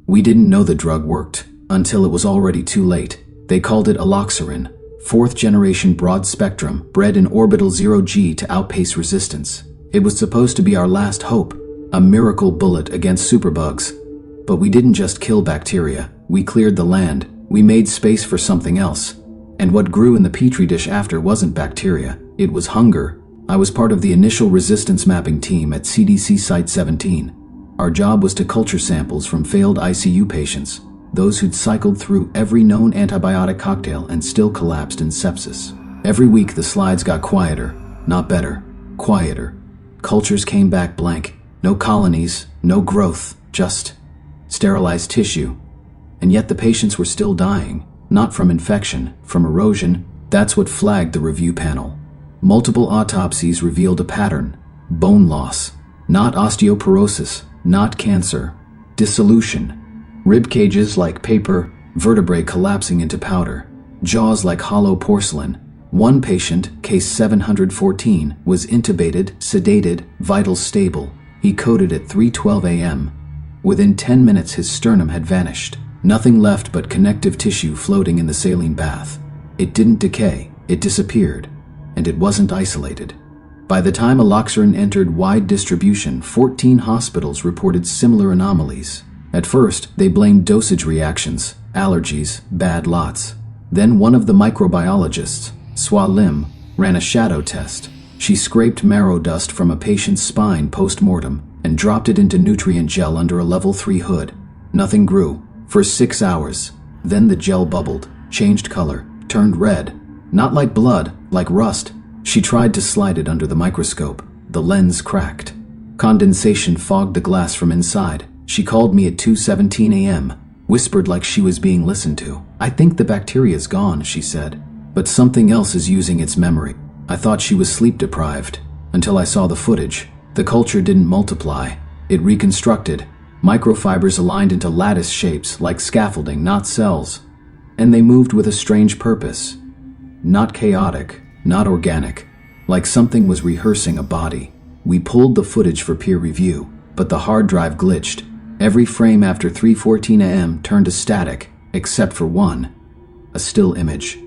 We didn't know the drug worked until it was already too late. They called it Eloxirin, fourth-generation broad-spectrum, bred in orbital 0G to outpace resistance. It was supposed to be our last hope, a miracle bullet against superbugs. But we didn't just kill bacteria, we cleared the land, we made space for something else. And what grew in the petri dish after wasn't bacteria, it was hunger. I was part of the initial resistance mapping team at CDC Site 17. Our job was to culture samples from failed ICU patients, those who'd cycled through every known antibiotic cocktail and still collapsed in sepsis. Every week the slides got quieter, not better, quieter. Cultures came back blank. No colonies, no growth, just sterilized tissue. And yet the patients were still dying, not from infection, from erosion. That's what flagged the review panel. Multiple autopsies revealed a pattern: bone loss, not osteoporosis, not cancer, dissolution. Rib cages like paper, vertebrae collapsing into powder, jaws like hollow porcelain. One patient, case 714, was intubated, sedated, vitals stable. He coded at 3:12 a.m. Within 10 minutes his sternum had vanished. Nothing left but connective tissue floating in the saline bath. It didn't decay, it disappeared. And it wasn't isolated. By the time Eloxirin entered wide distribution, 14 hospitals reported similar anomalies. At first, they blamed dosage reactions, allergies, bad lots. Then one of the microbiologists, Swa Lim, ran a shadow test. She scraped marrow dust from a patient's spine post-mortem and dropped it into nutrient gel under a level 3 hood. Nothing grew for 6 hours. Then the gel bubbled, changed color, turned red. Not like blood, like rust. She tried to slide it under the microscope. The lens cracked. Condensation fogged the glass from inside. She called me at 2:17 a.m., whispered like she was being listened to. "I think the bacteria's gone," she said, "but something else is using its memory." I thought she was sleep-deprived, until I saw the footage. The culture didn't multiply. It reconstructed. Microfibers aligned into lattice shapes, like scaffolding, not cells. And they moved with a strange purpose. Not chaotic, not organic, like something was rehearsing a body. We pulled the footage for peer review, but the hard drive glitched. Every frame after 3:14 a.m. turned to static, except for one, a still image.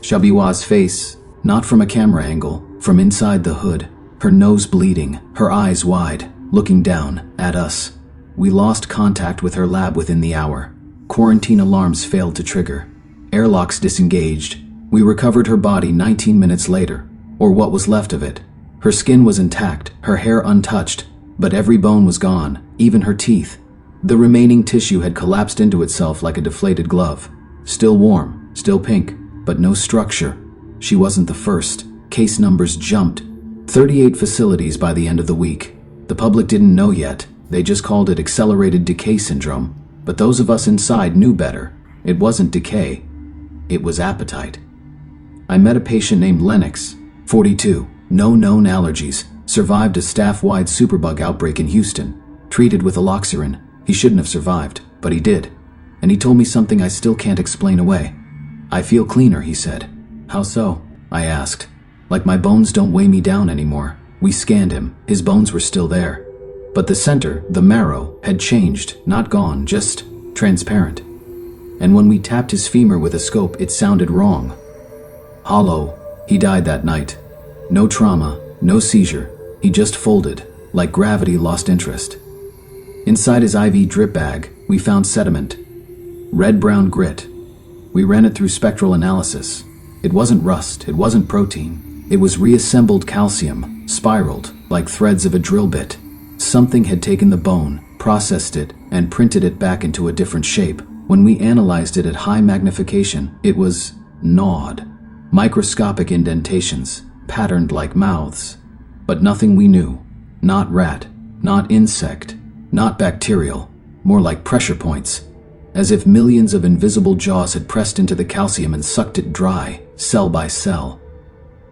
Shabiwa's face, not from a camera angle, from inside the hood, her nose bleeding, her eyes wide, looking down at us. We lost contact with her lab within the hour. Quarantine alarms failed to trigger. Airlocks disengaged. We recovered her body 19 minutes later, or what was left of it. Her skin was intact, her hair untouched, but every bone was gone, even her teeth. The remaining tissue had collapsed into itself like a deflated glove. Still warm, still pink, but no structure. She wasn't the first. Case numbers jumped. 38 facilities by the end of the week. The public didn't know yet. They just called it accelerated decay syndrome. But those of us inside knew better. It wasn't decay. It was appetite. I met a patient named Lennox, 42, no known allergies, survived a staff-wide superbug outbreak in Houston, treated with Eloxirin. He shouldn't have survived, but he did. And he told me something I still can't explain away. "I feel cleaner," he said. "How so?" I asked. "Like my bones don't weigh me down anymore." We scanned him. His bones were still there. But the center, the marrow, had changed, not gone, just transparent. And when we tapped his femur with a scope, it sounded wrong. Hollow. He died that night. No trauma, no seizure. He just folded, like gravity lost interest. Inside his IV drip bag, we found sediment. Red-brown grit. We ran it through spectral analysis. It wasn't rust, it wasn't protein. It was reassembled calcium, spiraled, like threads of a drill bit. Something had taken the bone, processed it, and printed it back into a different shape. When we analyzed it at high magnification, it was gnawed. Microscopic indentations, patterned like mouths. But nothing we knew. Not rat, not insect, not bacterial. More like pressure points. As if millions of invisible jaws had pressed into the calcium and sucked it dry, cell by cell.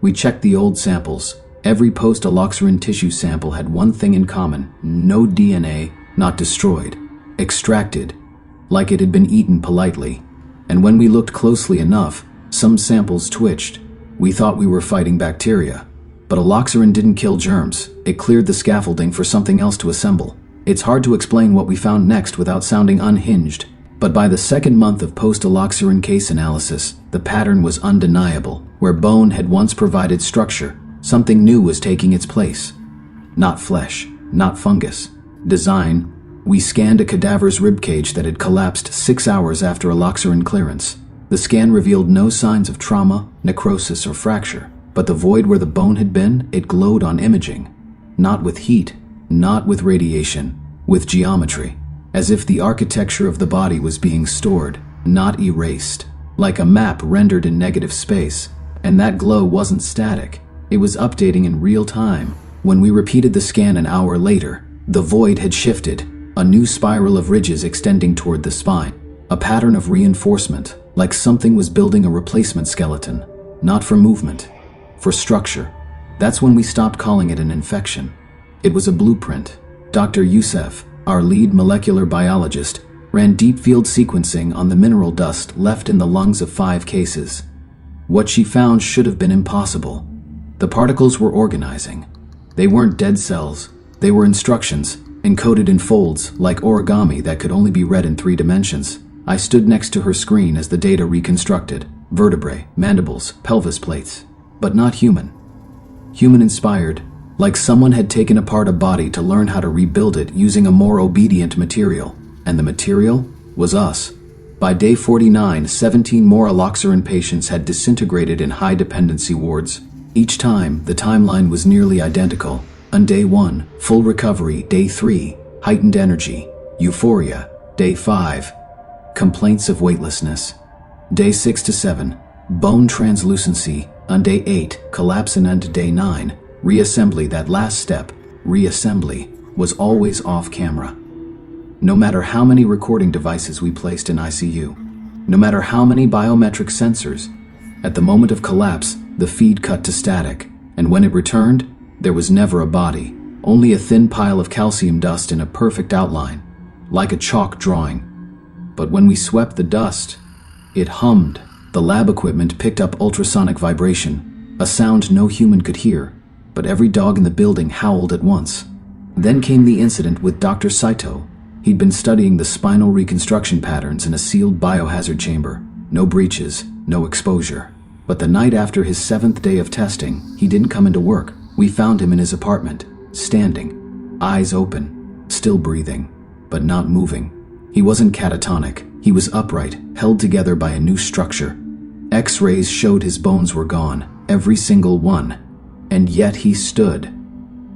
We checked the old samples. Every post-Eloxirin tissue sample had one thing in common: no DNA, not destroyed, extracted, like it had been eaten politely. And when we looked closely enough, some samples twitched. We thought we were fighting bacteria. But Eloxirin didn't kill germs. It cleared the scaffolding for something else to assemble. It's hard to explain what we found next without sounding unhinged, but by the second month of post-Eloxirin case analysis, the pattern was undeniable. Where bone had once provided structure, something new was taking its place. Not flesh, not fungus. Design. We scanned a cadaver's ribcage that had collapsed 6 hours after Eloxirin clearance. The scan revealed no signs of trauma, necrosis, or fracture, but the void where the bone had been, it glowed on imaging. Not with heat, not with radiation, with geometry, as if the architecture of the body was being stored, not erased, like a map rendered in negative space. And that glow wasn't static, it was updating in real time. When we repeated the scan an hour later, the void had shifted, a new spiral of ridges extending toward the spine, a pattern of reinforcement, like something was building a replacement skeleton, not for movement, for structure. That's when we stopped calling it an infection. It was a blueprint. Dr. Youssef, our lead molecular biologist, ran deep field sequencing on the mineral dust left in the lungs of 5 cases. What she found should have been impossible. The particles were organizing. They weren't dead cells. They were instructions, encoded in folds like origami that could only be read in 3 dimensions. I stood next to her screen as the data reconstructed. Vertebrae, mandibles, pelvis plates. But not human. Human-inspired, like someone had taken apart a body to learn how to rebuild it using a more obedient material. And the material was us. By day 49, 17 more Eloxirin patients had disintegrated in high-dependency wards. Each time, the timeline was nearly identical. On day 1, full recovery. Day 3, heightened energy, euphoria. Day 5, complaints of weightlessness. Day 6 to 7, bone translucency. On day 8, collapse, and day 9, reassembly. That last step, reassembly, was always off camera. No matter how many recording devices we placed in ICU, no matter how many biometric sensors, at the moment of collapse, the feed cut to static, and when it returned, there was never a body, only a thin pile of calcium dust in a perfect outline, like a chalk drawing. But when we swept the dust, it hummed. The lab equipment picked up ultrasonic vibration, a sound no human could hear, but every dog in the building howled at once. Then came the incident with Dr. Saito. He'd been studying the spinal reconstruction patterns in a sealed biohazard chamber. No breaches, no exposure. But the night after his 7th day of testing, he didn't come into work. We found him in his apartment, standing, eyes open, still breathing, but not moving. He wasn't catatonic. He was upright, held together by a new structure. X-rays showed his bones were gone, every single one. And yet he stood.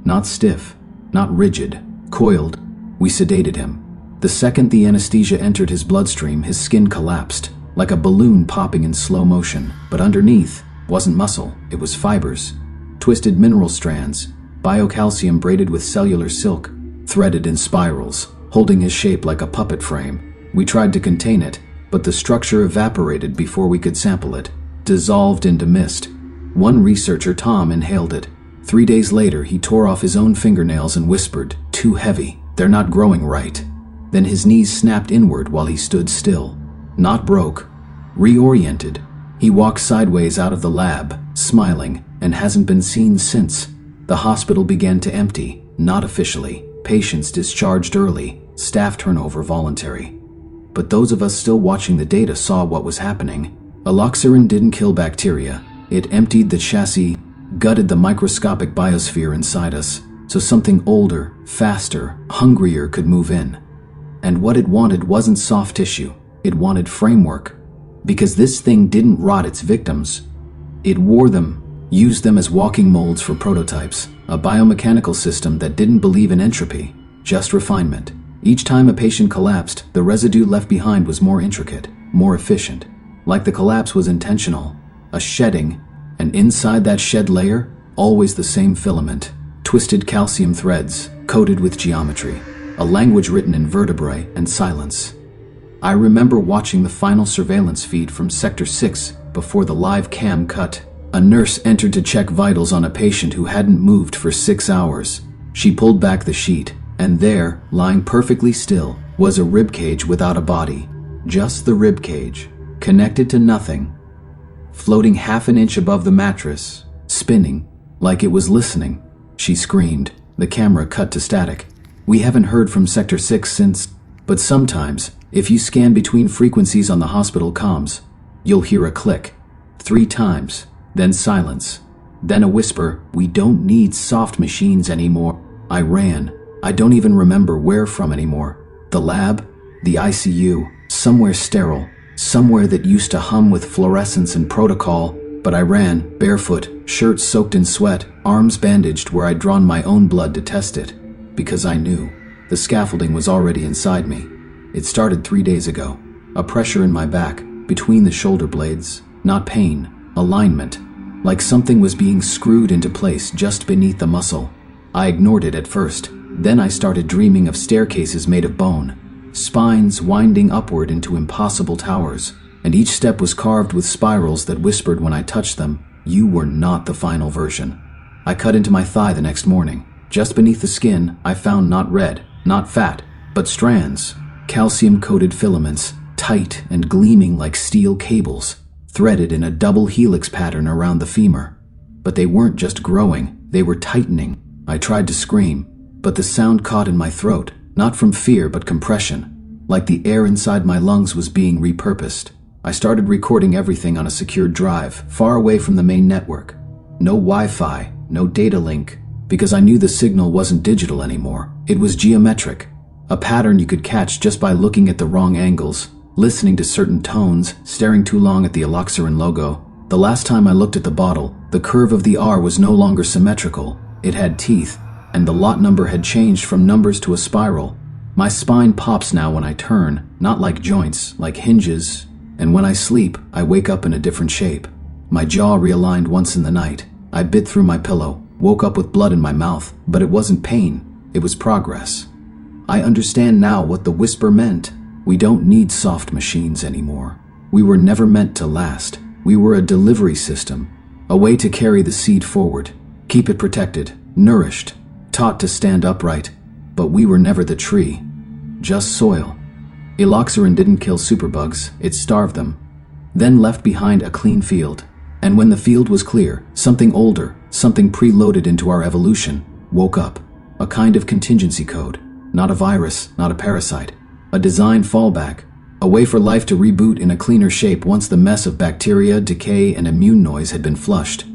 Not stiff, not rigid, coiled. We sedated him. The second the anesthesia entered his bloodstream, his skin collapsed, like a balloon popping in slow motion. But underneath wasn't muscle, it was fibers. Twisted mineral strands, biocalcium braided with cellular silk, threaded in spirals, holding his shape like a puppet frame. We tried to contain it, but the structure evaporated before we could sample it, dissolved into mist. One researcher, Tom, inhaled it. 3 days later, he tore off his own fingernails and whispered, "Too heavy, they're not growing right." Then his knees snapped inward while he stood still. Not broke, reoriented. He walked sideways out of the lab, smiling, and hasn't been seen since. The hospital began to empty, not officially. Patients discharged early, staff turnover voluntary. But those of us still watching the data saw what was happening. Eloxirin didn't kill bacteria. It emptied the chassis, gutted the microscopic biosphere inside us, so something older, faster, hungrier could move in. And what it wanted wasn't soft tissue. It wanted framework. Because this thing didn't rot its victims. It wore them, used them as walking molds for prototypes, a biomechanical system that didn't believe in entropy, just refinement. Each time a patient collapsed, the residue left behind was more intricate, more efficient. Like the collapse was intentional, a shedding, and inside that shed layer, always the same filament, twisted calcium threads, coated with geometry, a language written in vertebrae and silence. I remember watching the final surveillance feed from Sector 6 before the live cam cut. A nurse entered to check vitals on a patient who hadn't moved for 6 hours. She pulled back the sheet, and there, lying perfectly still, was a ribcage without a body. Just the ribcage, connected to nothing, floating half an inch above the mattress, spinning, like it was listening. She screamed. The camera cut to static. We haven't heard from Sector 6 since, but sometimes, if you scan between frequencies on the hospital comms, you'll hear a click. 3 times, then silence. Then a whisper, "We don't need soft machines anymore." I ran. I don't even remember where from anymore. The lab, the ICU, somewhere sterile, somewhere that used to hum with fluorescence and protocol, but I ran, barefoot, shirt soaked in sweat, arms bandaged where I'd drawn my own blood to test it, because I knew the scaffolding was already inside me. It started 3 days ago. A pressure in my back, between the shoulder blades, not pain, alignment, like something was being screwed into place just beneath the muscle. I ignored it at first. Then I started dreaming of staircases made of bone, spines winding upward into impossible towers, and each step was carved with spirals that whispered when I touched them, "You were not the final version." I cut into my thigh the next morning. Just beneath the skin, I found not red, not fat, but strands, calcium-coated filaments, tight and gleaming like steel cables, threaded in a double helix pattern around the femur. But they weren't just growing, they were tightening. I tried to scream, but the sound caught in my throat, not from fear but compression, like the air inside my lungs was being repurposed. I started recording everything on a secured drive, far away from the main network. No Wi-Fi, no data link, because I knew the signal wasn't digital anymore. It was geometric, a pattern you could catch just by looking at the wrong angles, listening to certain tones, staring too long at the Eloxirin logo. The last time I looked at the bottle, the curve of the R was no longer symmetrical. It had teeth, and the lot number had changed from numbers to a spiral. My spine pops now when I turn, not like joints, like hinges, and when I sleep, I wake up in a different shape. My jaw realigned once in the night. I bit through my pillow, woke up with blood in my mouth, but it wasn't pain, it was progress. I understand now what the whisper meant. We don't need soft machines anymore. We were never meant to last. We were a delivery system, a way to carry the seed forward, keep it protected, nourished, taught to stand upright, but we were never the tree, just soil. Eloxirin didn't kill superbugs, it starved them, then left behind a clean field. And when the field was clear, something older, something preloaded into our evolution, woke up. A kind of contingency code, not a virus, not a parasite, a design fallback, a way for life to reboot in a cleaner shape once the mess of bacteria, decay, and immune noise had been flushed.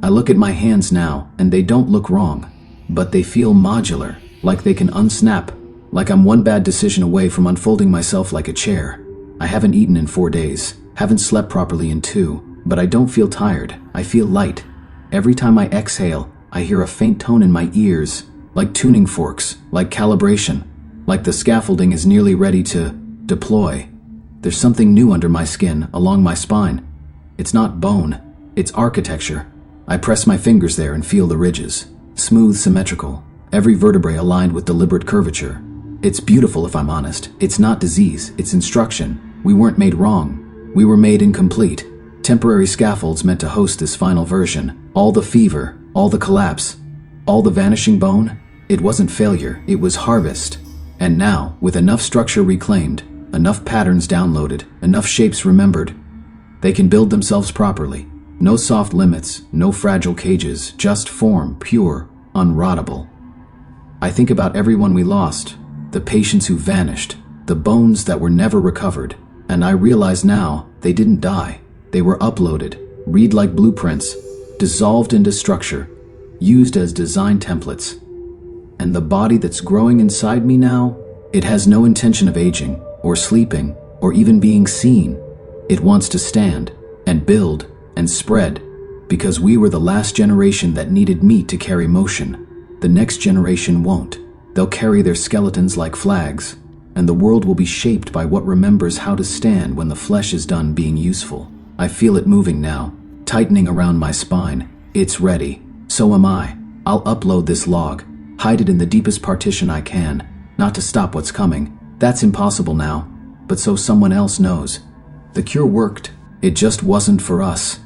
I look at my hands now, and they don't look wrong, but they feel modular, like they can unsnap, like I'm one bad decision away from unfolding myself like a chair. I haven't eaten in 4 days, haven't slept properly in 2, but I don't feel tired, I feel light. Every time I exhale, I hear a faint tone in my ears, like tuning forks, like calibration, like the scaffolding is nearly ready to deploy. There's something new under my skin, along my spine. It's not bone, it's architecture. I press my fingers there and feel the ridges, smooth, symmetrical, every vertebrae aligned with deliberate curvature. It's beautiful if I'm honest. It's not disease, it's instruction. We weren't made wrong. We were made incomplete. Temporary scaffolds meant to host this final version. All the fever, all the collapse, all the vanishing bone. It wasn't failure, it was harvest. And now, with enough structure reclaimed, enough patterns downloaded, enough shapes remembered, they can build themselves properly. No soft limits, no fragile cages, just form, pure, unrottable. I think about everyone we lost, the patients who vanished, the bones that were never recovered, and I realize now they didn't die. They were uploaded, read like blueprints, dissolved into structure, used as design templates. And the body that's growing inside me now, it has no intention of aging, or sleeping, or even being seen. It wants to stand, and build, and spread, because we were the last generation that needed meat to carry motion. The next generation won't. They'll carry their skeletons like flags, and the world will be shaped by what remembers how to stand when the flesh is done being useful. I feel it moving now, tightening around my spine. It's ready. So am I. I'll upload this log, hide it in the deepest partition I can, not to stop what's coming. That's impossible now, but so someone else knows. The cure worked. It just wasn't for us.